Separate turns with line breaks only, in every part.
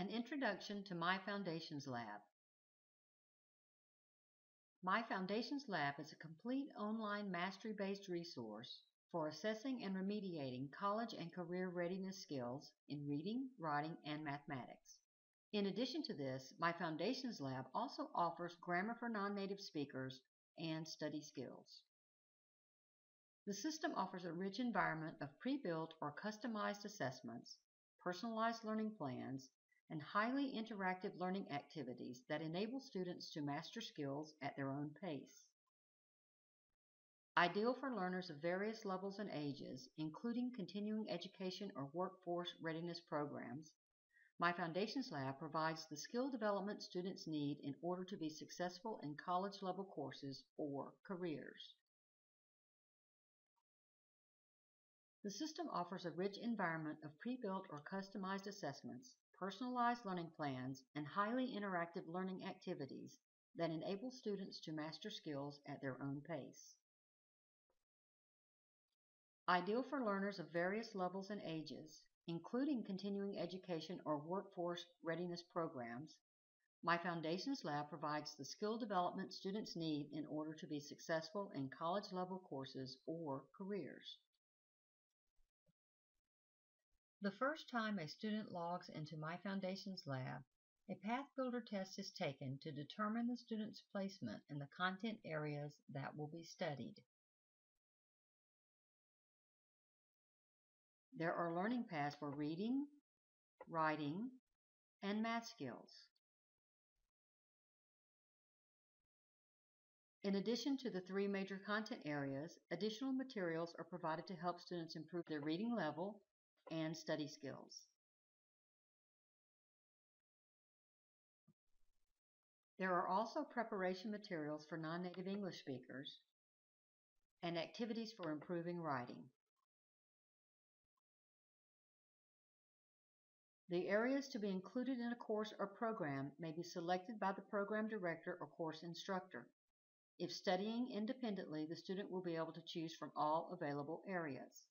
An Introduction to MyFoundationsLab. MyFoundationsLab is a complete online mastery-based resource for assessing and remediating college and career readiness skills in reading, writing, and mathematics. In addition to this, MyFoundationsLab also offers grammar for non-native speakers and study skills. The system offers a rich environment of pre-built or customized assessments, personalized learning plans, and highly interactive learning activities that enable students to master skills at their own pace. Ideal for learners of various levels and ages, including continuing education or workforce readiness programs, MyFoundationsLab provides the skill development students need in order to be successful in college-level courses or careers. The system offers a rich environment of pre-built or customized assessments, personalized learning plans, and highly interactive learning activities that enable students to master skills at their own pace. Ideal for learners of various levels and ages, including continuing education or workforce readiness programs, MyFoundationsLab provides the skill development students need in order to be successful in college-level courses or careers. The first time a student logs into MyFoundationsLab, a Path Builder test is taken to determine the student's placement in the content areas that will be studied. There are learning paths for reading, writing, and math skills. In addition to the three major content areas, additional materials are provided to help students improve their reading level and study skills. There are also preparation materials for non-native English speakers and activities for improving writing. The areas to be included in a course or program may be selected by the program director or course instructor. If studying independently, the student will be able to choose from all available areas.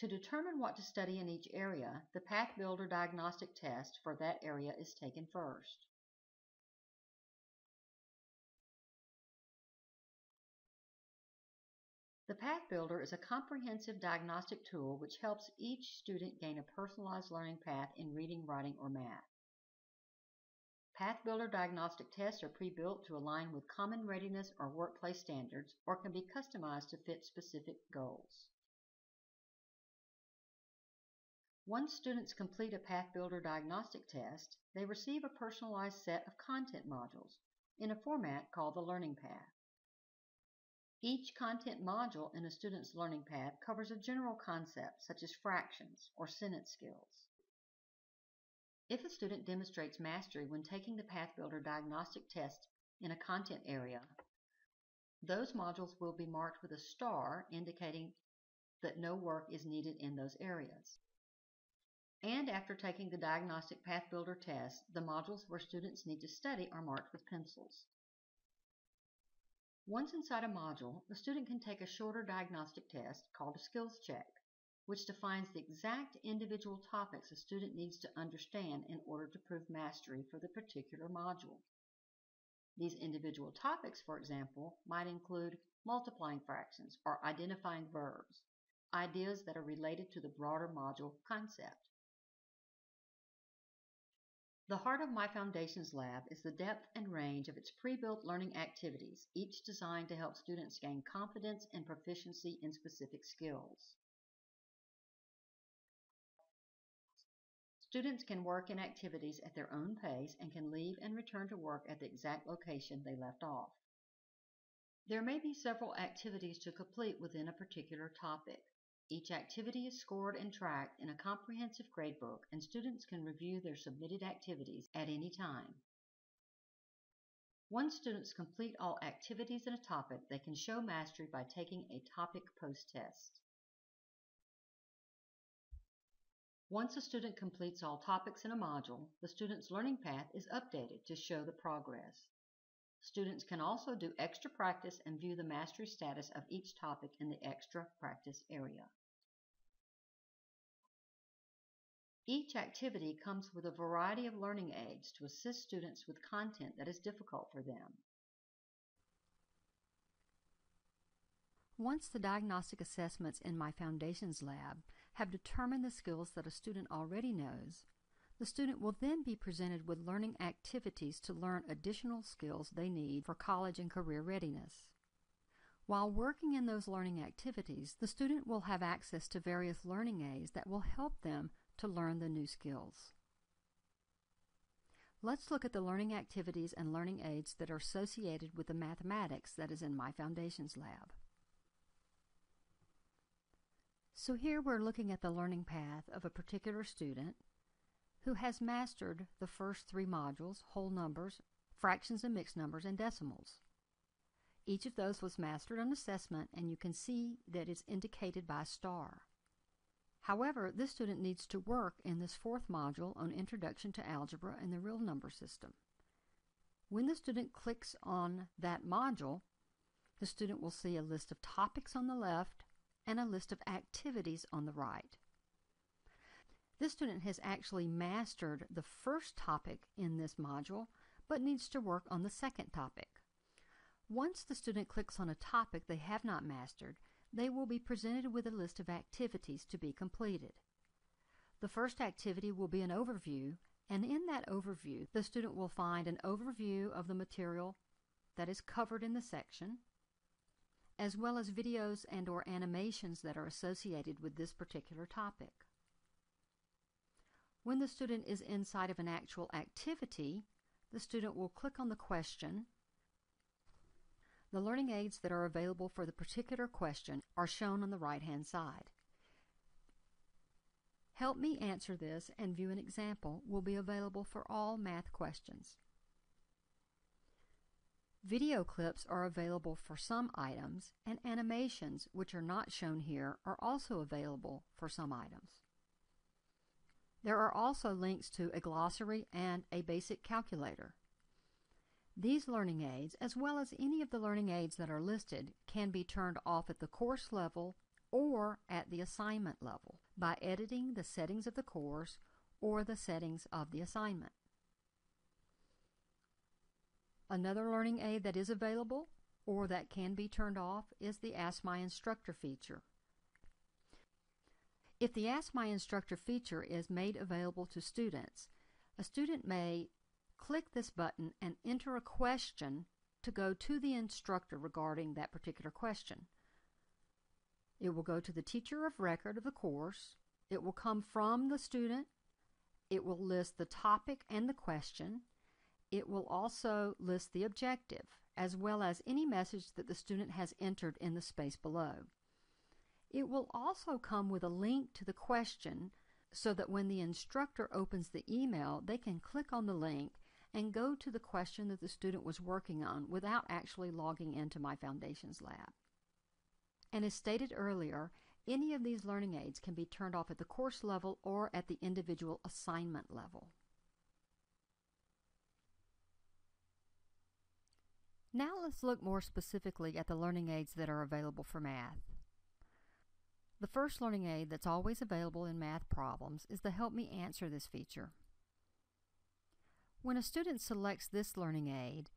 To determine what to study in each area, the Path Builder diagnostic test for that area is taken first. The Path Builder is a comprehensive diagnostic tool which helps each student gain a personalized learning path in reading, writing, or math. Path Builder diagnostic tests are pre-built to align with common readiness or workplace standards or can be customized to fit specific goals. Once students complete a Path Builder diagnostic test, they receive a personalized set of content modules in a format called the Learning Path. Each content module in a student's learning path covers a general concept such as fractions or sentence skills. If a student demonstrates mastery when taking the Path Builder diagnostic test in a content area, those modules will be marked with a star indicating that no work is needed in those areas. And after taking the diagnostic Path Builder test, the modules where students need to study are marked with pencils. Once inside a module, the student can take a shorter diagnostic test called a skills check, which defines the exact individual topics a student needs to understand in order to prove mastery for the particular module. These individual topics, for example, might include multiplying fractions or identifying verbs, ideas that are related to the broader module concept. The heart of MyFoundationsLab is the depth and range of its pre-built learning activities, each designed to help students gain confidence and proficiency in specific skills. Students can work in activities at their own pace and can leave and return to work at the exact location they left off. There may be several activities to complete within a particular topic. Each activity is scored and tracked in a comprehensive gradebook, and students can review their submitted activities at any time. Once students complete all activities in a topic, they can show mastery by taking a topic post-test. Once a student completes all topics in a module, the student's learning path is updated to show the progress. Students can also do extra practice and view the mastery status of each topic in the extra practice area. Each activity comes with a variety of learning aids to assist students with content that is difficult for them. Once the diagnostic assessments in MyFoundationsLab have determined the skills that a student already knows, the student will then be presented with learning activities to learn additional skills they need for college and career readiness. While working in those learning activities, the student will have access to various learning aids that will help them to learn the new skills. Let's look at the learning activities and learning aids that are associated with the mathematics that is in MyFoundationsLab. So here we're looking at the learning path of a particular student who has mastered the first 3 modules: whole numbers, fractions and mixed numbers, and decimals. Each of those was mastered on assessment, and you can see that it's indicated by a star. However, this student needs to work in this 4th module on Introduction to Algebra and the Real Number System. When the student clicks on that module, the student will see a list of topics on the left and a list of activities on the right. This student has actually mastered the first topic in this module, but needs to work on the second topic. Once the student clicks on a topic they have not mastered, they will be presented with a list of activities to be completed. The first activity will be an overview, and in that overview, the student will find an overview of the material that is covered in the section, as well as videos and/or animations that are associated with this particular topic. When the student is inside of an actual activity, the student will click on the question. The learning aids that are available for the particular question are shown on the right-hand side. Help Me Answer This and View an Example will be available for all math questions. Video clips are available for some items, and animations, which are not shown here, are also available for some items. There are also links to a glossary and a basic calculator. These learning aids, as well as any of the learning aids that are listed, can be turned off at the course level or at the assignment level by editing the settings of the course or the settings of the assignment. Another learning aid that is available or that can be turned off is the Ask My Instructor feature. If the Ask My Instructor feature is made available to students, a student may click this button and enter a question to go to the instructor regarding that particular question. It will go to the teacher of record of the course. It will come from the student. It will list the topic and the question. It will also list the objective, as well as any message that the student has entered in the space below. It will also come with a link to the question so that when the instructor opens the email, they can click on the link and go to the question that the student was working on without actually logging into MyFoundationsLab. And as stated earlier, any of these learning aids can be turned off at the course level or at the individual assignment level. Now let's look more specifically at the learning aids that are available for math. The first learning aid that's always available in math problems is the Help Me Answer This feature. When a student selects this learning aid,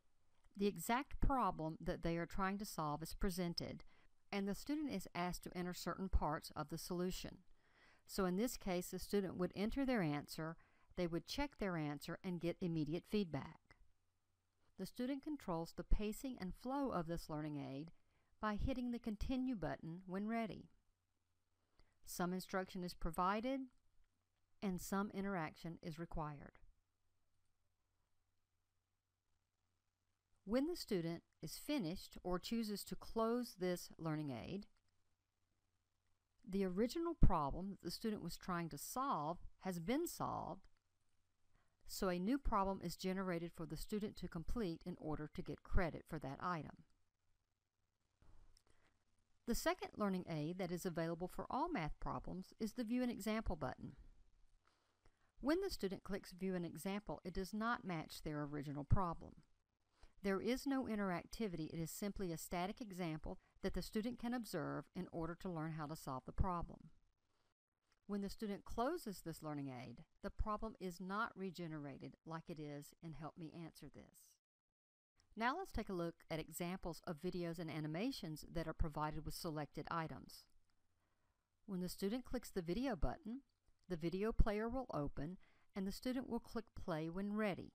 the exact problem that they are trying to solve is presented, and the student is asked to enter certain parts of the solution. So in this case, the student would enter their answer, they would check their answer, and get immediate feedback. The student controls the pacing and flow of this learning aid by hitting the Continue button when ready. Some instruction is provided, and some interaction is required. When the student is finished or chooses to close this learning aid, the original problem that the student was trying to solve has been solved, so a new problem is generated for the student to complete in order to get credit for that item. The second learning aid that is available for all math problems is the View an Example button. When the student clicks View an Example, it does not match their original problem. There is no interactivity. It is simply a static example that the student can observe in order to learn how to solve the problem. When the student closes this learning aid, the problem is not regenerated like it is in Help Me Answer This. Now let's take a look at examples of videos and animations that are provided with selected items. When the student clicks the video button, the video player will open and the student will click play when ready.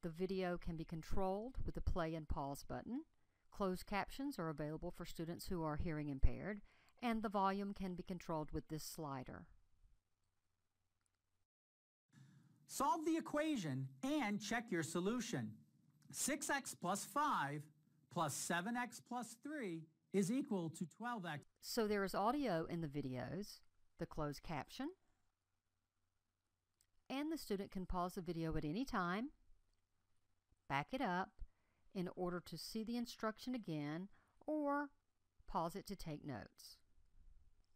The video can be controlled with the play and pause button. Closed captions are available for students who are hearing impaired, and the volume can be controlled with this slider.
Solve the equation and check your solution. 6x plus 5 plus 7x plus 3 is equal to 12x.
So there is audio in the videos, the closed caption, and the student can pause the video at any time, back it up in order to see the instruction again, or pause it to take notes.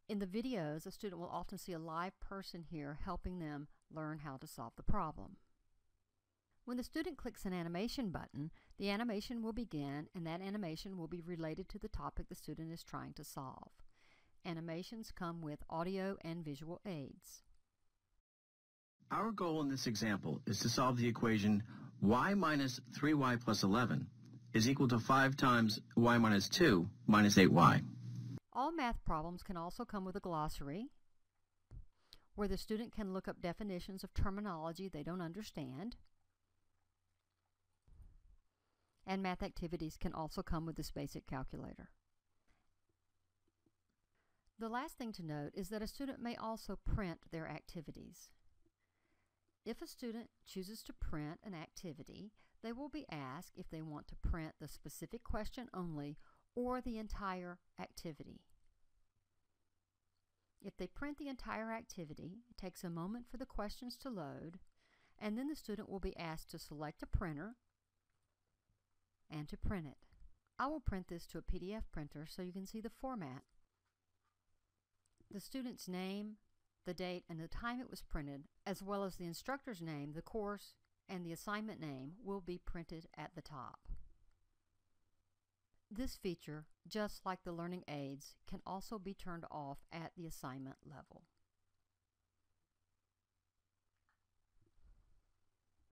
In the videos, a student will often see a live person here helping them learn how to solve the problem. When the student clicks an animation button, the animation will begin and that animation will be related to the topic the student is trying to solve. Animations come with audio and visual aids.
Our goal in this example is to solve the equation y minus 3y plus 11 is equal to 5 times y minus 2 minus 8y.
All math problems can also come with a glossary, where the student can look up definitions of terminology they don't understand. And math activities can also come with this basic calculator. The last thing to note is that a student may also print their activities. If a student chooses to print an activity, they will be asked if they want to print the specific question only or the entire activity. If they print the entire activity, it takes a moment for the questions to load, and then the student will be asked to select a printer and to print it. I will print this to a PDF printer so you can see the format. The student's name, the date, and the time it was printed, as well as the instructor's name, the course, and the assignment name will be printed at the top. This feature, just like the learning aids, can also be turned off at the assignment level.